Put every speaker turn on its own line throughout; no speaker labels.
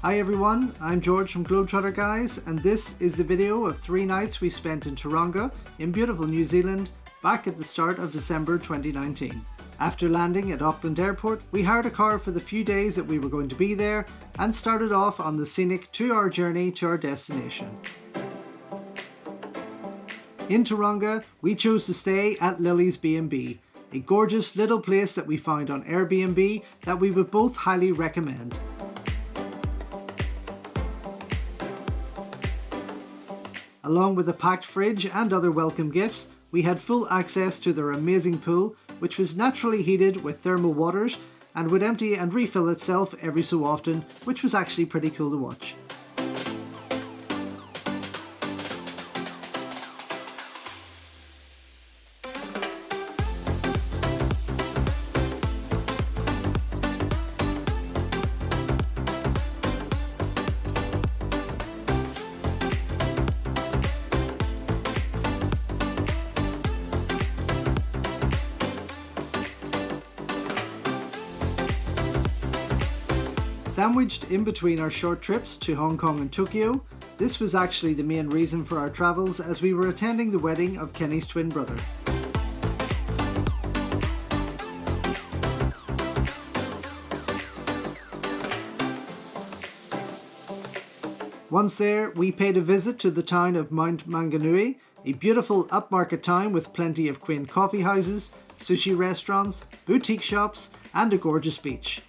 Hi everyone, I'm George from Globetrotter Guys, and this is the video of 3 nights we spent in Tauranga in beautiful New Zealand back at the start of December 2019. After landing at Auckland Airport, we hired a car for the few days that we were going to be there and started off on the scenic 2-hour journey to our destination. In Tauranga, we chose to stay at Lily's B&B, a gorgeous little place that we found on Airbnb that we would both highly recommend. Along with a packed fridge and other welcome gifts, we had full access to their amazing pool, which was naturally heated with thermal waters and would empty and refill itself every so often, which was actually pretty cool to watch. Sandwiched in between our short trips to Hong Kong and Tokyo, this was actually the main reason for our travels as we were attending the wedding of Kenny's twin brother. Once there, we paid a visit to the town of Mount Maunganui, a beautiful upmarket town with plenty of quaint coffee houses, sushi restaurants, boutique shops, and a gorgeous beach.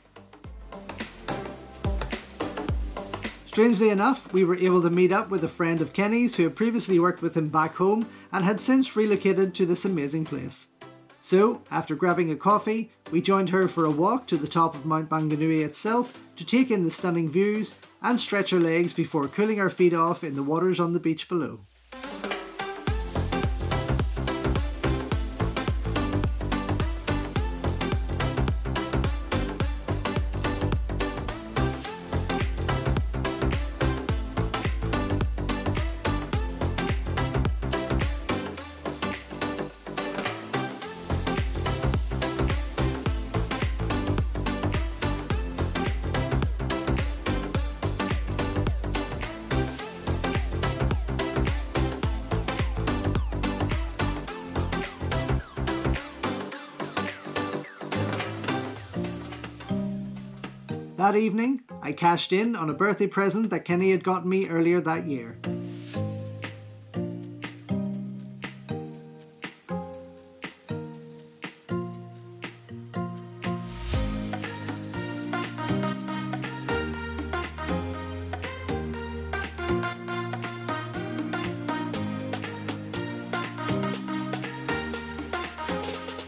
Strangely enough, we were able to meet up with a friend of Kenny's who had previously worked with him back home and had since relocated to this amazing place. So, after grabbing a coffee, we joined her for a walk to the top of Mount Maunganui itself to take in the stunning views and stretch our legs before cooling our feet off in the waters on the beach below. That evening, I cashed in on a birthday present that Kenny had gotten me earlier that year.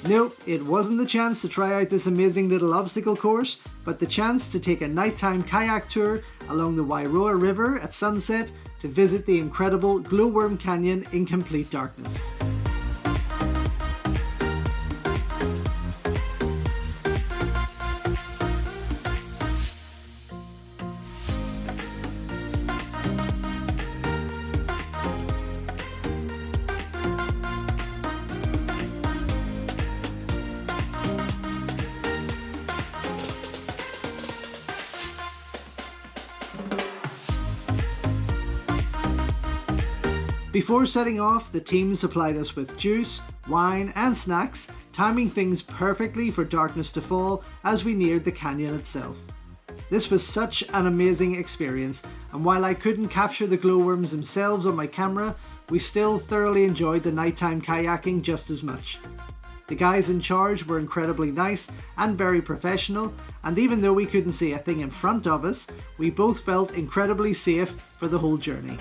No, it wasn't the chance to try out this amazing little obstacle course, but the chance to take a nighttime kayak tour along the Wairoa River at sunset to visit the incredible Glowworm Canyon in complete darkness. Before setting off, the team supplied us with juice, wine and snacks, timing things perfectly for darkness to fall as we neared the canyon itself. This was such an amazing experience, and while I couldn't capture the glowworms themselves on my camera, we still thoroughly enjoyed the nighttime kayaking just as much. The guys in charge were incredibly nice and very professional, and even though we couldn't see a thing in front of us, we both felt incredibly safe for the whole journey.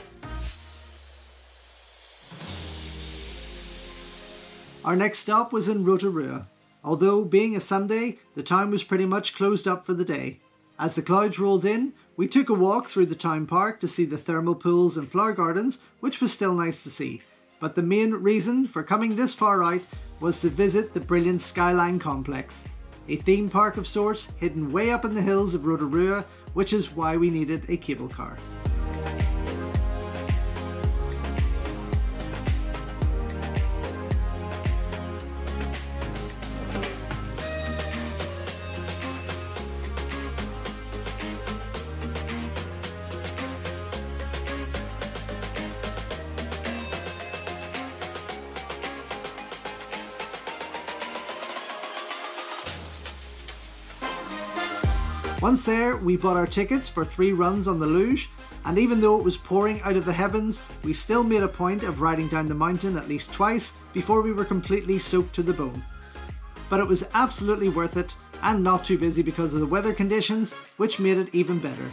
Our next stop was in Rotorua. Although being a Sunday, the town was pretty much closed up for the day. As the clouds rolled in, we took a walk through the town park to see the thermal pools and flower gardens, which was still nice to see. But the main reason for coming this far out was to visit the brilliant Skyline Complex, a theme park of sorts hidden way up in the hills of Rotorua, which is why we needed a cable car. Once there, we bought our tickets for 3 runs on the luge, and even though it was pouring out of the heavens, we still made a point of riding down the mountain at least twice before we were completely soaked to the bone. But it was absolutely worth it, and not too busy because of the weather conditions, which made it even better.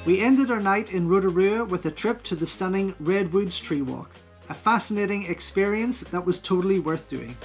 We ended our night in Rotorua with a trip to the stunning Redwoods Tree Walk, a fascinating experience that was totally worth doing.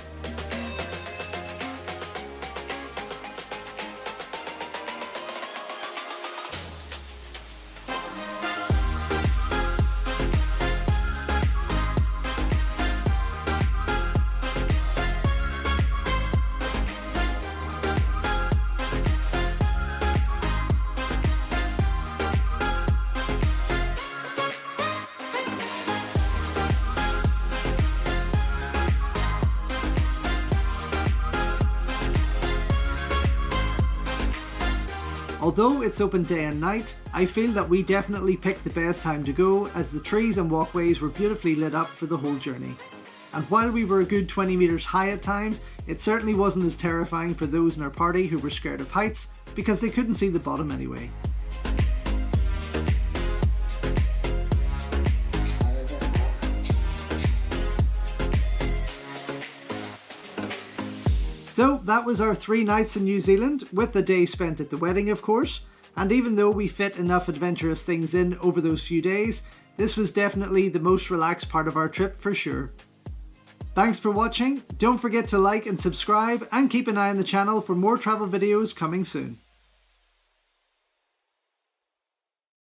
Although it's open day and night, I feel that we definitely picked the best time to go, as the trees and walkways were beautifully lit up for the whole journey. And while we were a good 20 meters high at times, it certainly wasn't as terrifying for those in our party who were scared of heights, because they couldn't see the bottom anyway. So that was our 3 nights in New Zealand, with the day spent at the wedding of course, and even though we fit enough adventurous things in over those few days, this was definitely the most relaxed part of our trip for sure. Thanks for watching, don't forget to like and subscribe, and keep an eye on the channel for more travel videos coming soon.